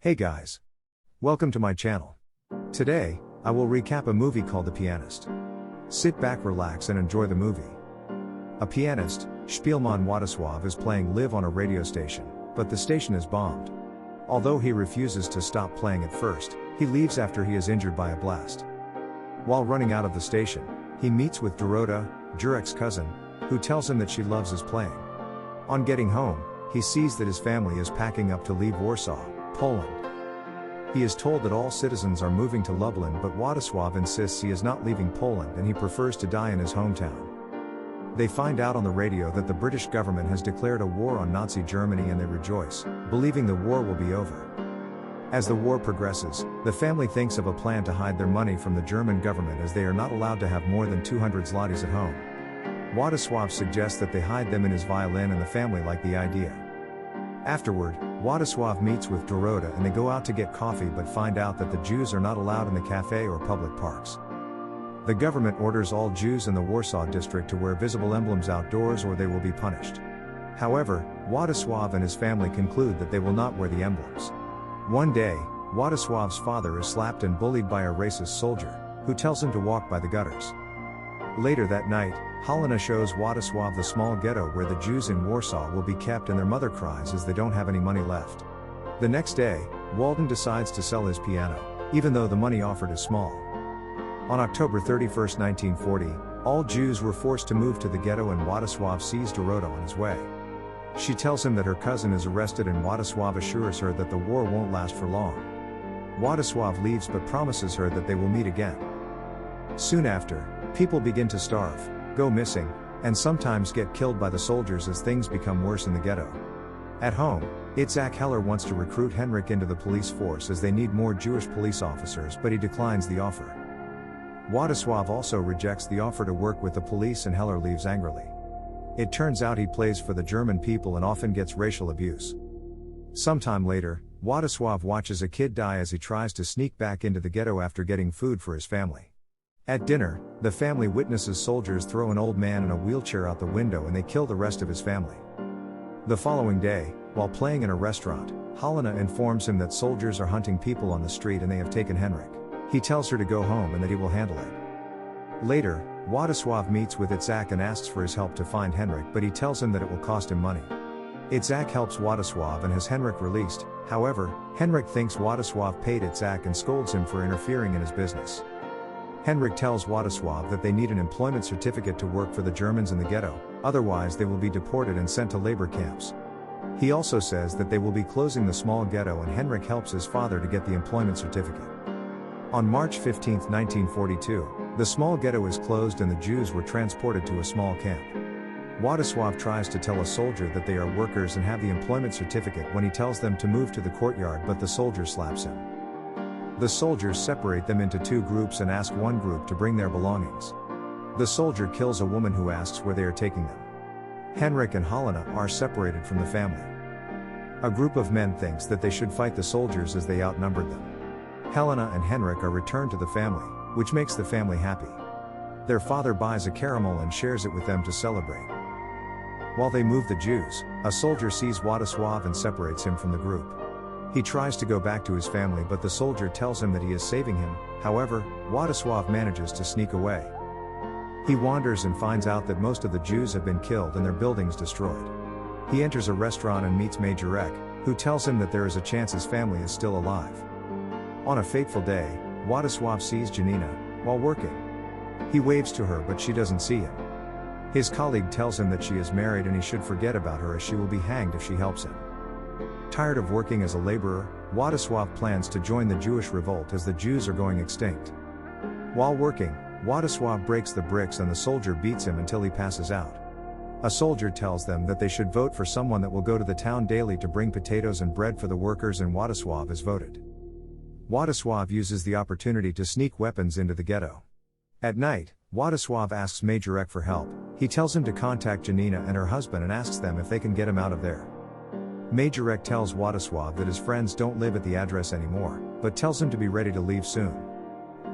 Hey guys! Welcome to my channel. Today, I will recap a movie called The Pianist. Sit back, relax and enjoy the movie. A pianist, Spielmann Władysław, is playing live on a radio station, but the station is bombed. Although he refuses to stop playing at first, he leaves after he is injured by a blast. While running out of the station, he meets with Dorota, Jurek's cousin, who tells him that she loves his playing. On getting home, he sees that his family is packing up to leave Warsaw, Poland. He is told that all citizens are moving to Lublin, but Władysław insists he is not leaving Poland and he prefers to die in his hometown. They find out on the radio that the British government has declared a war on Nazi Germany and they rejoice, believing the war will be over. As the war progresses, the family thinks of a plan to hide their money from the German government as they are not allowed to have more than 200 zlotys at home. Władysław suggests that they hide them in his violin and the family like the idea. Afterward, Władysław meets with Dorota and they go out to get coffee but find out that the Jews are not allowed in the cafe or public parks. The government orders all Jews in the Warsaw district to wear visible emblems outdoors or they will be punished. However, Władysław and his family conclude that they will not wear the emblems. One day, Władysław's father is slapped and bullied by a racist soldier, who tells him to walk by the gutters. Later that night, Helena shows Władysław the small ghetto where the Jews in Warsaw will be kept and their mother cries as they don't have any money left. The next day, Walden decides to sell his piano, even though the money offered is small. On October 31, 1940, all Jews were forced to move to the ghetto and Władysław sees Dorota on his way. She tells him that her cousin is arrested and Władysław assures her that the war won't last for long. Władysław leaves but promises her that they will meet again. Soon after, people begin to starve, go missing, and sometimes get killed by the soldiers as things become worse in the ghetto. At home, Itzhak Heller wants to recruit Henrik into the police force as they need more Jewish police officers, but he declines the offer. Władysław also rejects the offer to work with the police and Heller leaves angrily. It turns out he plays for the German people and often gets racial abuse. Sometime later, Władysław watches a kid die as he tries to sneak back into the ghetto after getting food for his family. At dinner, the family witnesses soldiers throw an old man in a wheelchair out the window and they kill the rest of his family. The following day, while playing in a restaurant, Helena informs him that soldiers are hunting people on the street and they have taken Henrik. He tells her to go home and that he will handle it. Later, Władysław meets with Itzhak and asks for his help to find Henrik, but he tells him that it will cost him money. Itzhak helps Władysław and has Henrik released. However, Henrik thinks Władysław paid Itzhak and scolds him for interfering in his business. Henrik tells Władysław that they need an employment certificate to work for the Germans in the ghetto, otherwise they will be deported and sent to labor camps. He also says that they will be closing the small ghetto and Henrik helps his father to get the employment certificate. On March 15, 1942, the small ghetto is closed and the Jews were transported to a small camp. Władysław tries to tell a soldier that they are workers and have the employment certificate when he tells them to move to the courtyard, but the soldier slaps him. The soldiers separate them into two groups and ask one group to bring their belongings. The soldier kills a woman who asks where they are taking them. Henrik and Helena are separated from the family. A group of men thinks that they should fight the soldiers as they outnumbered them. Helena and Henrik are returned to the family, which makes the family happy. Their father buys a caramel and shares it with them to celebrate. While they move the Jews, a soldier sees Władysław and separates him from the group. He tries to go back to his family but the soldier tells him that he is saving him. However, Władysław manages to sneak away. He wanders and finds out that most of the Jews have been killed and their buildings destroyed. He enters a restaurant and meets Jurek, who tells him that there is a chance his family is still alive. On a fateful day, Władysław sees Janina, while working. He waves to her but she doesn't see him. His colleague tells him that she is married and he should forget about her as she will be hanged if she helps him. Tired of working as a laborer, Władysław plans to join the Jewish revolt as the Jews are going extinct. While working, Władysław breaks the bricks and the soldier beats him until he passes out. A soldier tells them that they should vote for someone that will go to the town daily to bring potatoes and bread for the workers and Władysław is voted. Władysław uses the opportunity to sneak weapons into the ghetto. At night, Władysław asks Jurek for help. He tells him to contact Janina and her husband and asks them if they can get him out of there. Jurek tells Władysław that his friends don't live at the address anymore, but tells him to be ready to leave soon.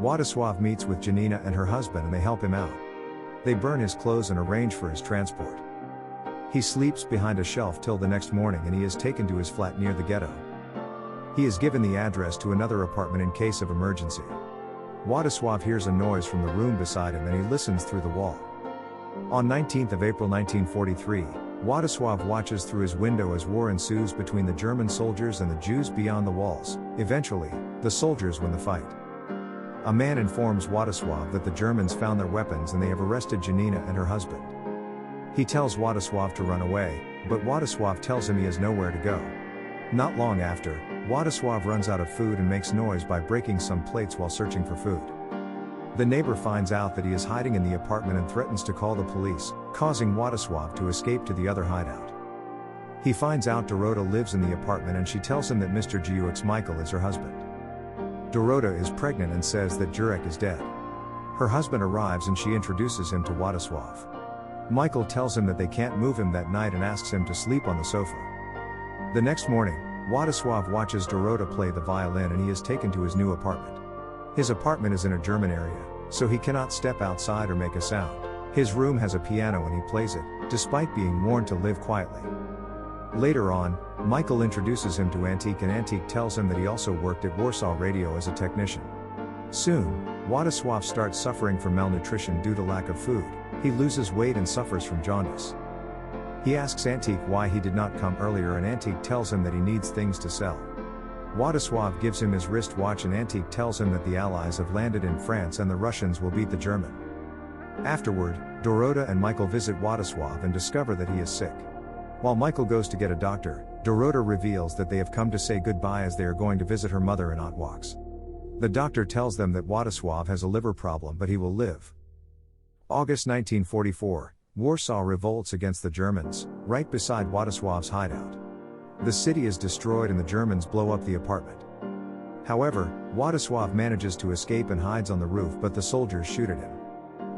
Władysław meets with Janina and her husband and they help him out. They burn his clothes and arrange for his transport. He sleeps behind a shelf till the next morning and he is taken to his flat near the ghetto. He is given the address to another apartment in case of emergency. Władysław hears a noise from the room beside him and he listens through the wall. On 19th of April 1943, Władysław watches through his window as war ensues between the German soldiers and the Jews beyond the walls. Eventually, the soldiers win the fight. A man informs Władysław that the Germans found their weapons and they have arrested Janina and her husband. He tells Władysław to run away, but Władysław tells him he has nowhere to go. Not long after, Władysław runs out of food and makes noise by breaking some plates while searching for food. The neighbor finds out that he is hiding in the apartment and threatens to call the police, causing Władysław to escape to the other hideout. He finds out Dorota lives in the apartment and she tells him that Mr. Jurek Michael is her husband. Dorota is pregnant and says that Jurek is dead. Her husband arrives and she introduces him to Władysław. Michael tells him that they can't move him that night and asks him to sleep on the sofa. The next morning, Władysław watches Dorota play the violin and he is taken to his new apartment. His apartment is in a German area, so he cannot step outside or make a sound. His room has a piano and he plays it, despite being warned to live quietly. Later on, Michael introduces him to Antique and Antique tells him that he also worked at Warsaw Radio as a technician. Soon, Władysław starts suffering from malnutrition due to lack of food. He loses weight and suffers from jaundice. He asks Antique why he did not come earlier and Antique tells him that he needs things to sell. Władysław gives him his wristwatch and Antique tells him that the Allies have landed in France and the Russians will beat the German. Afterward, Dorota and Michael visit Władysław and discover that he is sick. While Michael goes to get a doctor, Dorota reveals that they have come to say goodbye as they are going to visit her mother in Otwock. The doctor tells them that Władysław has a liver problem but he will live. August 1944, Warsaw revolts against the Germans, right beside Władysław's hideout. The city is destroyed and the Germans blow up the apartment. However, Władysław manages to escape and hides on the roof but the soldiers shoot at him.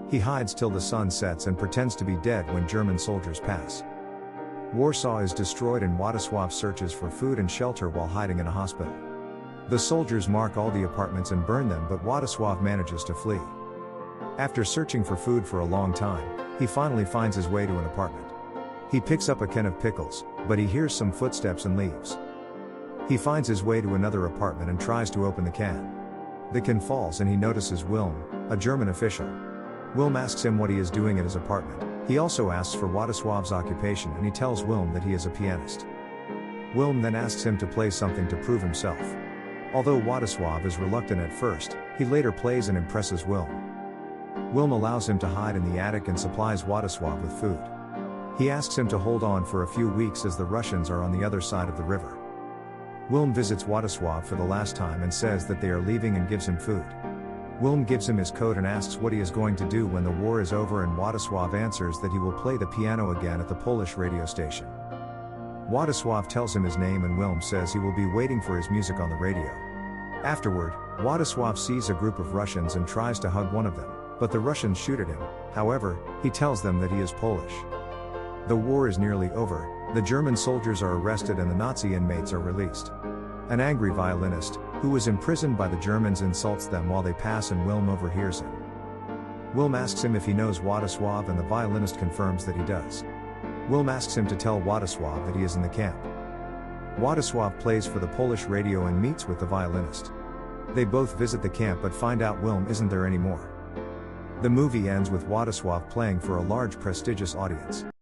He hides till the sun sets and pretends to be dead when German soldiers pass. Warsaw is destroyed and Władysław searches for food and shelter while hiding in a hospital. The soldiers mark all the apartments and burn them but Władysław manages to flee. After searching for food for a long time, he finally finds his way to an apartment. He picks up a can of pickles, but he hears some footsteps and leaves. He finds his way to another apartment and tries to open the can. The can falls and he notices Wilm, a German official. Wilm asks him what he is doing at his apartment. He also asks for Władysław's occupation and he tells Wilm that he is a pianist. Wilm then asks him to play something to prove himself. Although Władysław is reluctant at first, he later plays and impresses Wilm. Wilm allows him to hide in the attic and supplies Władysław with food. He asks him to hold on for a few weeks as the Russians are on the other side of the river. Wilm visits Władysław for the last time and says that they are leaving and gives him food. Wilm gives him his coat and asks what he is going to do when the war is over and Władysław answers that he will play the piano again at the Polish radio station. Władysław tells him his name and Wilm says he will be waiting for his music on the radio. Afterward, Władysław sees a group of Russians and tries to hug one of them, but the Russians shoot at him. However, he tells them that he is Polish. The war is nearly over, the German soldiers are arrested and the Nazi inmates are released. An angry violinist, who was imprisoned by the Germans, insults them while they pass and Wilm overhears him. Wilm asks him if he knows Władysław and the violinist confirms that he does. Wilm asks him to tell Władysław that he is in the camp. Władysław plays for the Polish radio and meets with the violinist. They both visit the camp but find out Wilm isn't there anymore. The movie ends with Władysław playing for a large prestigious audience.